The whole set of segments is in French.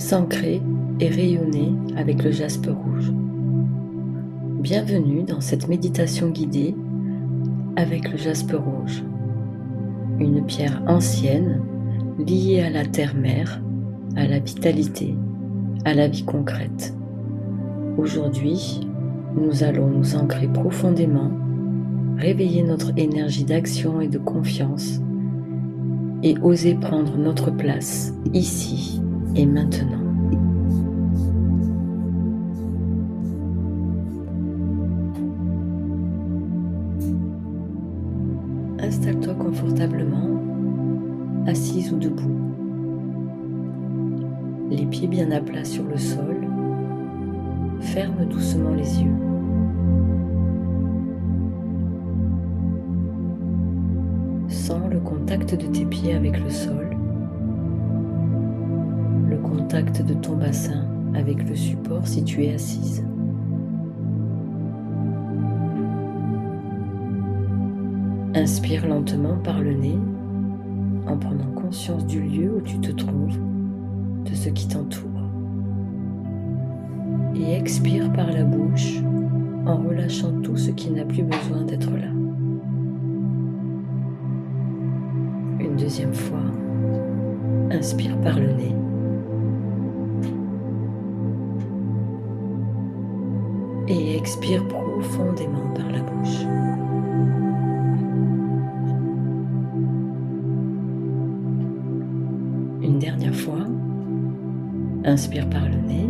s'ancrer et rayonner avec le jaspe rouge. Bienvenue dans cette méditation guidée avec le jaspe rouge, une pierre ancienne liée à la terre-mère, à la vitalité, à la vie concrète. Aujourd'hui, nous allons nous ancrer profondément, réveiller notre énergie d'action et de confiance et oser prendre notre place ici et maintenant. Installe-toi confortablement, assise ou debout. Les pieds bien à plat sur le sol. Ferme doucement les yeux. Sens le contact de tes pieds avec le sol, le contact de ton bassin avec le support si tu es assise. Inspire lentement par le nez en prenant conscience du lieu où tu te trouves, de ce qui t'entoure. Et expire par la bouche en relâchant tout ce qui n'a plus besoin d'être là. Une deuxième fois, inspire par le nez. Et expire profondément par la bouche. Une dernière fois, inspire par le nez.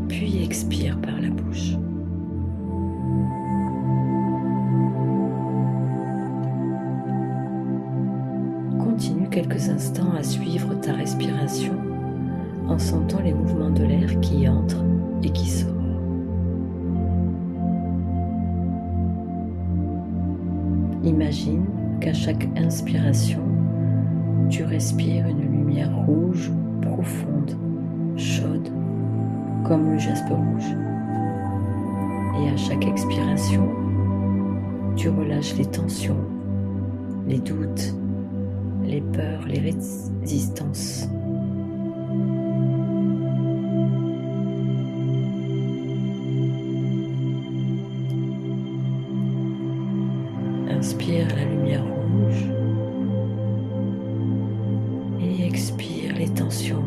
Puis expire par la bouche. Continue quelques instants à suivre ta respiration en sentant les mouvements de l'air qui entre et qui sort. Imagine qu'à chaque inspiration, tu respires une lumière rouge, profonde, chaude, comme le jaspe rouge. Et à chaque expiration, tu relâches les tensions, les doutes, les peurs, les résistances. Inspire la lumière rouge et expire les tensions,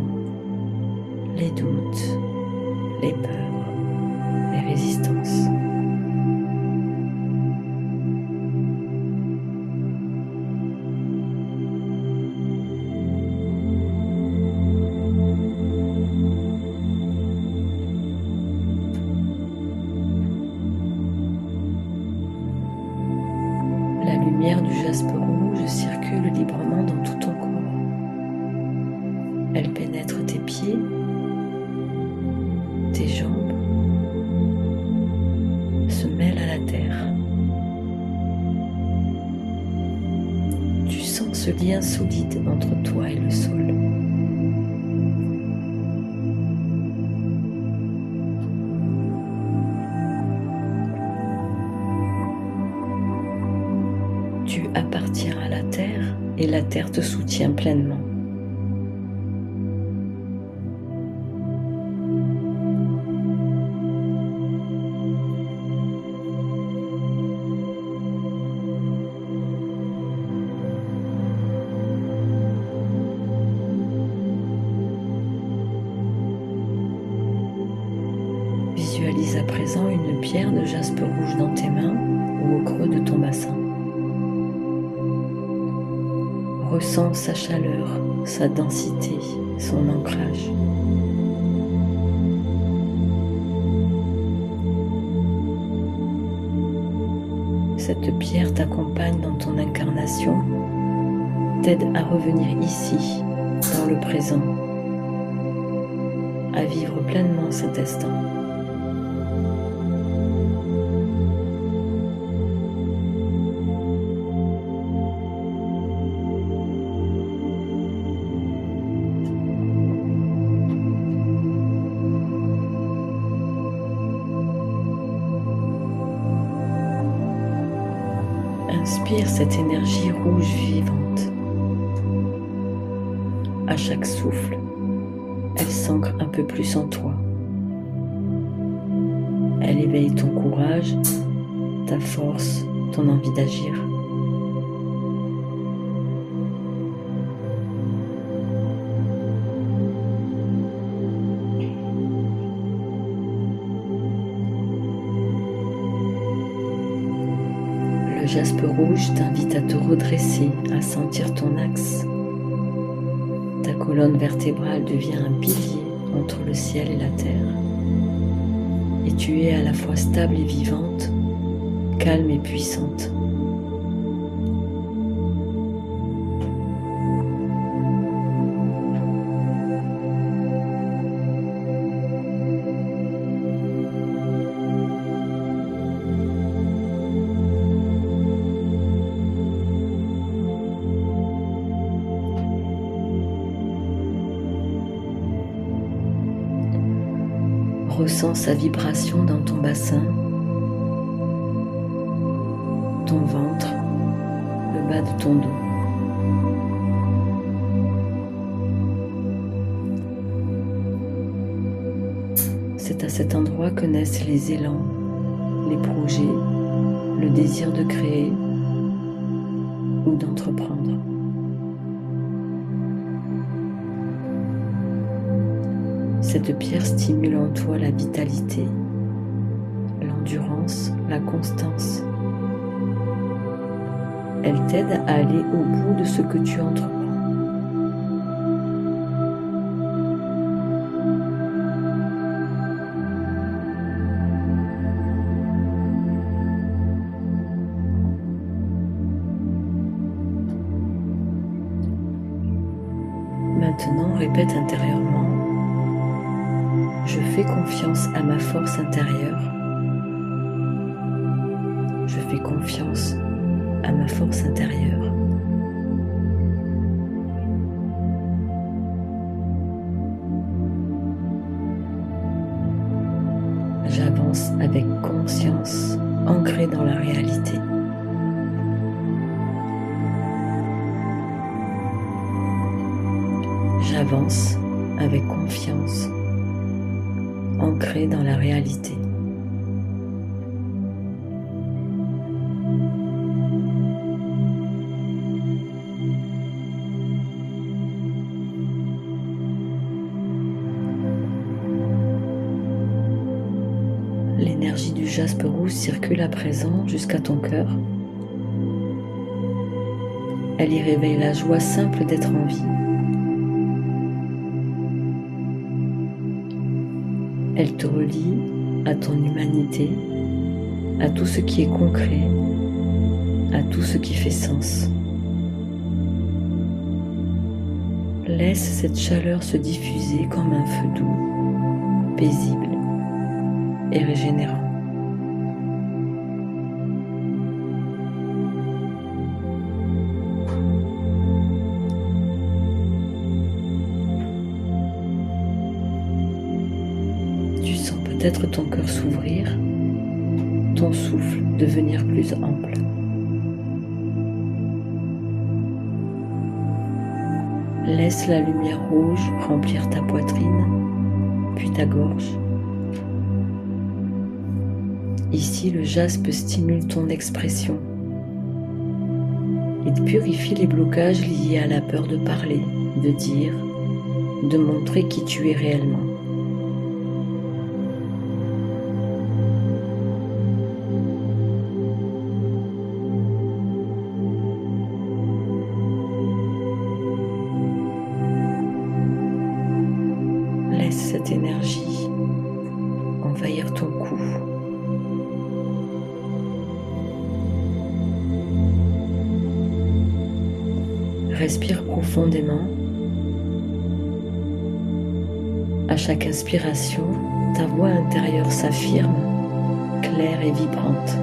les doutes, les peurs, les résistances. La lumière du jaspe rouge circule librement dans tout ton corps. Elle pénètre tes pieds, tes jambes, se mêle à la terre. Tu sens ce lien solide entre toi et le sol. Tu appartiens à la terre et la terre te soutient pleinement. Visualise à présent une pierre de jaspe rouge dans tes mains ou au creux de ton bassin. Ressens sa chaleur, sa densité, son ancrage. Cette pierre t'accompagne dans ton incarnation, t'aide à revenir ici, dans le présent, à vivre pleinement cet instant. Inspire. respires cette énergie rouge vivante. À chaque souffle, elle s'ancre un peu plus en toi. Elle éveille ton courage, ta force, ton envie d'agir. Le jaspe rouge t'invite à te redresser, à sentir ton axe. Ta colonne vertébrale devient un pilier entre le ciel et la terre. Et tu es à la fois stable et vivante, calme et puissante. Ressens sa vibration dans ton bassin, ton ventre, le bas de ton dos. C'est à cet endroit que naissent les élans, les projets, le désir de créer ou d'entreprendre. Cette pierre stimule en toi la vitalité, l'endurance, la constance. Elle t'aide à aller au bout de ce que tu entreprends. Maintenant, répète intérieurement: je fais confiance à ma force intérieure. Je fais confiance à ma force intérieure. J'avance avec conscience, ancrée dans la réalité. J'avance avec confiance, ancré dans la réalité. L'énergie du jaspe rouge circule à présent jusqu'à ton cœur. Elle y réveille la joie simple d'être en vie. Elle te relie à ton humanité, à tout ce qui est concret, à tout ce qui fait sens. Laisse cette chaleur se diffuser comme un feu doux, paisible et régénérant. Tu sens peut-être ton cœur s'ouvrir, ton souffle devenir plus ample. Laisse la lumière rouge remplir ta poitrine, puis ta gorge. Ici, le jaspe stimule ton expression. Il purifie les blocages liés à la peur de parler, de dire, de montrer qui tu es réellement. Laisse cette énergie envahir ton cou. Respire profondément. À chaque inspiration, ta voix intérieure s'affirme, claire et vibrante.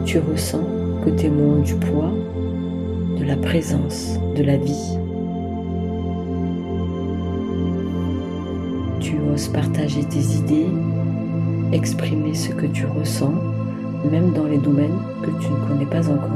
Tu ressens que tes mots ont du poids, de la présence, de la vie. Tu oses partager tes idées, exprimer ce que tu ressens, même dans les domaines que tu ne connais pas encore.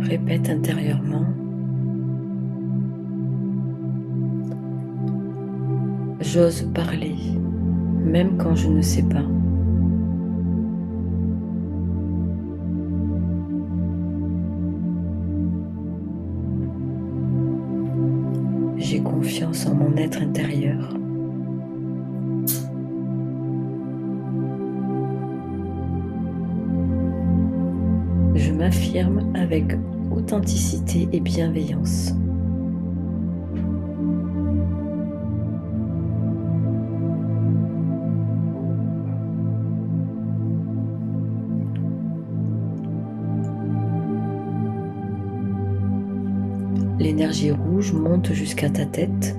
Répète intérieurement. J'ose parler, même quand je ne sais pas. J'ai confiance en mon être intérieur. Je m'affirme avec authenticité et bienveillance. L'énergie rouge monte jusqu'à ta tête.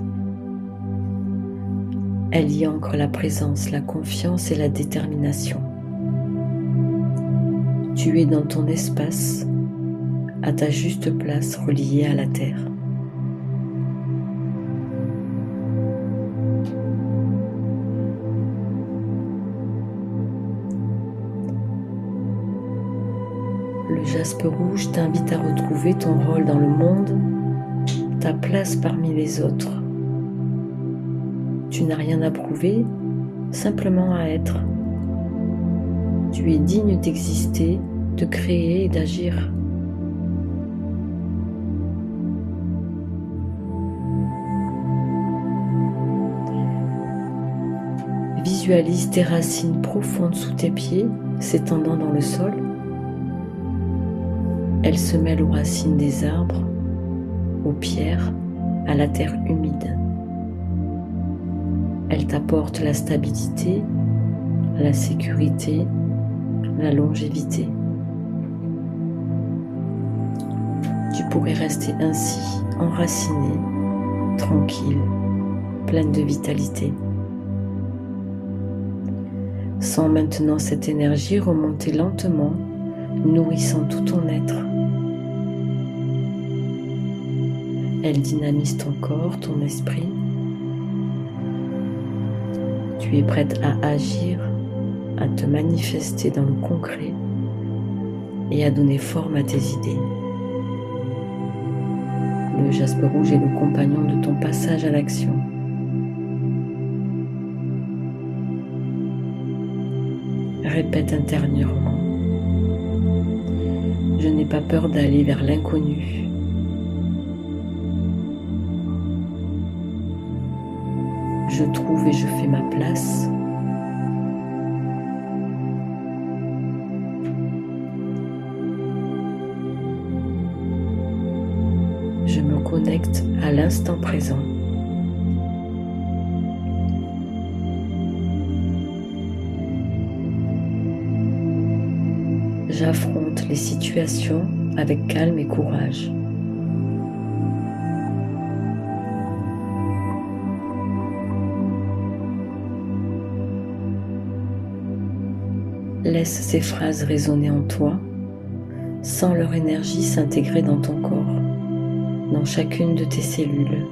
Elle y ancre la présence, la confiance et la détermination. Tu es dans ton espace, à ta juste place reliée à la terre. Le jaspe rouge t'invite à retrouver ton rôle dans le monde, ta place parmi les autres. Tu n'as rien à prouver, simplement à être. Tu es digne d'exister, de créer et d'agir. Visualise tes racines profondes sous tes pieds, s'étendant dans le sol. Elles se mêlent aux racines des arbres, aux pierres, à la terre humide. Elles t'apportent la stabilité, la sécurité, la longévité. Tu pourrais rester ainsi, enraciné, tranquille, pleine de vitalité. Sens maintenant cette énergie remonter lentement, nourrissant tout ton être. Elle dynamise ton corps, ton esprit. Tu es prête à agir, à te manifester dans le concret et à donner forme à tes idées. Le jaspe rouge est le compagnon de ton passage à l'action. Répète intérieurement. Je n'ai pas peur d'aller vers l'inconnu. Je trouve et je fais ma place. Je me connecte à l'instant présent. J'affronte les situations avec calme et courage. Laisse ces phrases résonner en toi, sens leur énergie s'intégrer dans ton corps, dans chacune de tes cellules.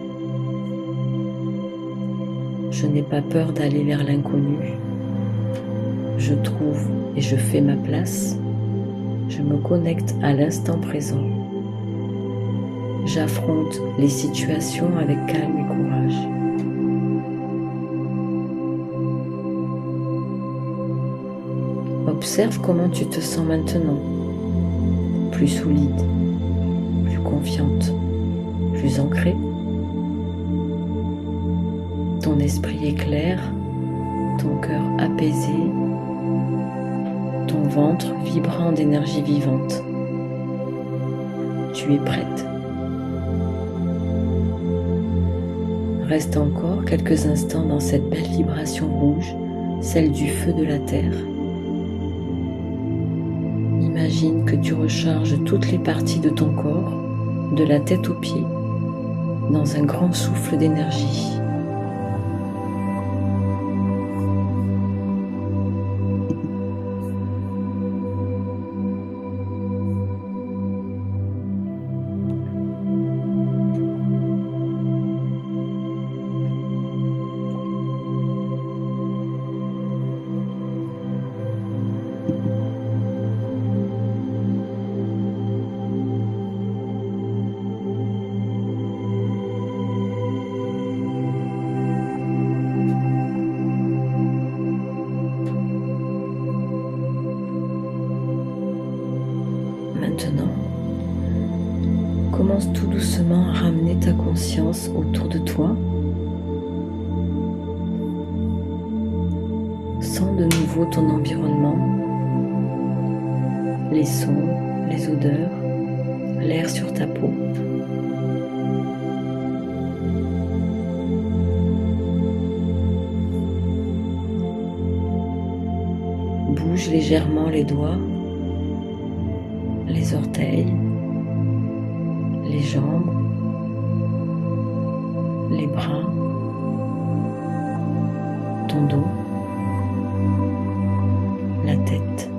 Je n'ai pas peur d'aller vers l'inconnu. Je trouve et je fais ma place. Je me connecte à l'instant présent. J'affronte les situations avec calme et courage. Observe comment tu te sens maintenant. Plus solide, plus confiante, plus ancrée. Ton esprit est clair, ton cœur apaisé, ton ventre vibrant d'énergie vivante. Tu es prête. Reste encore quelques instants dans cette belle vibration rouge, celle du feu de la terre. Imagine que tu recharges toutes les parties de ton corps, de la tête aux pieds, dans un grand souffle d'énergie. Maintenant, commence tout doucement à ramener ta conscience autour de toi. Sens de nouveau ton environnement, les sons, les odeurs, l'air sur ta peau. Bouge légèrement les doigts, les orteils, les jambes, les bras, ton dos, la tête.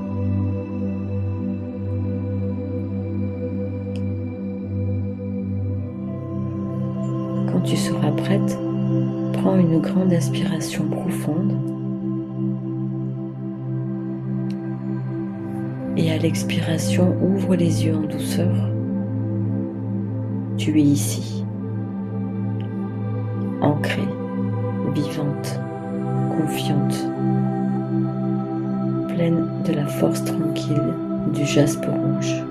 Quand tu seras prête, prends une grande inspiration profonde et à l'expiration, ouvre les yeux en douceur. Tu es ici, ancrée, vivante, confiante, pleine de la force tranquille du jaspe rouge.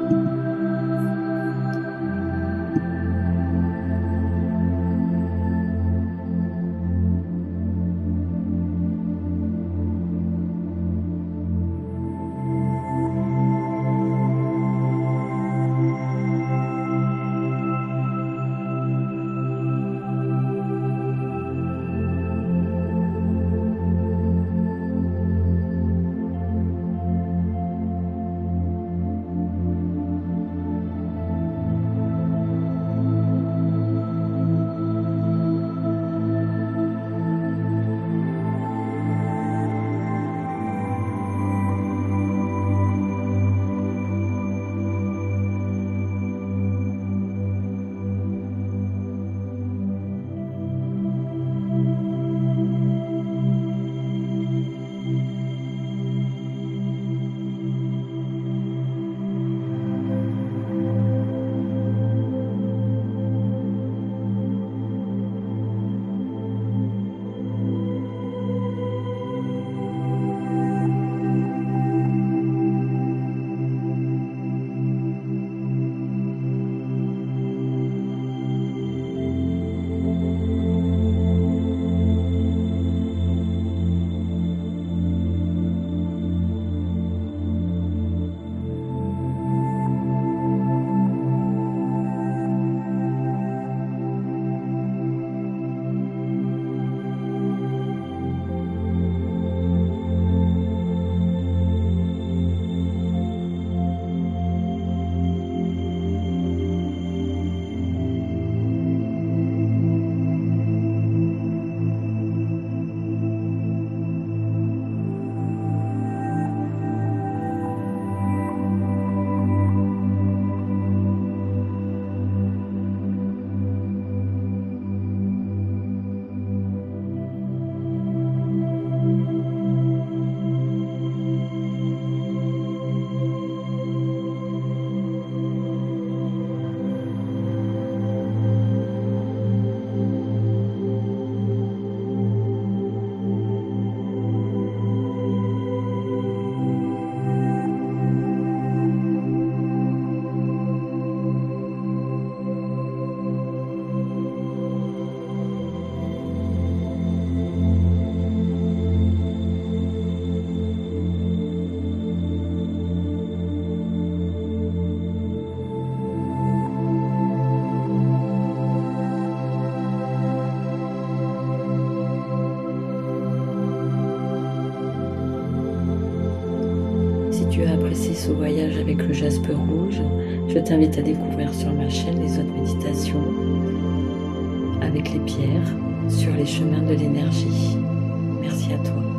tu as apprécié ce voyage avec le jaspe rouge, je t'invite à découvrir sur ma chaîne les autres méditations avec les pierres sur les chemins de l'énergie. Merci à toi.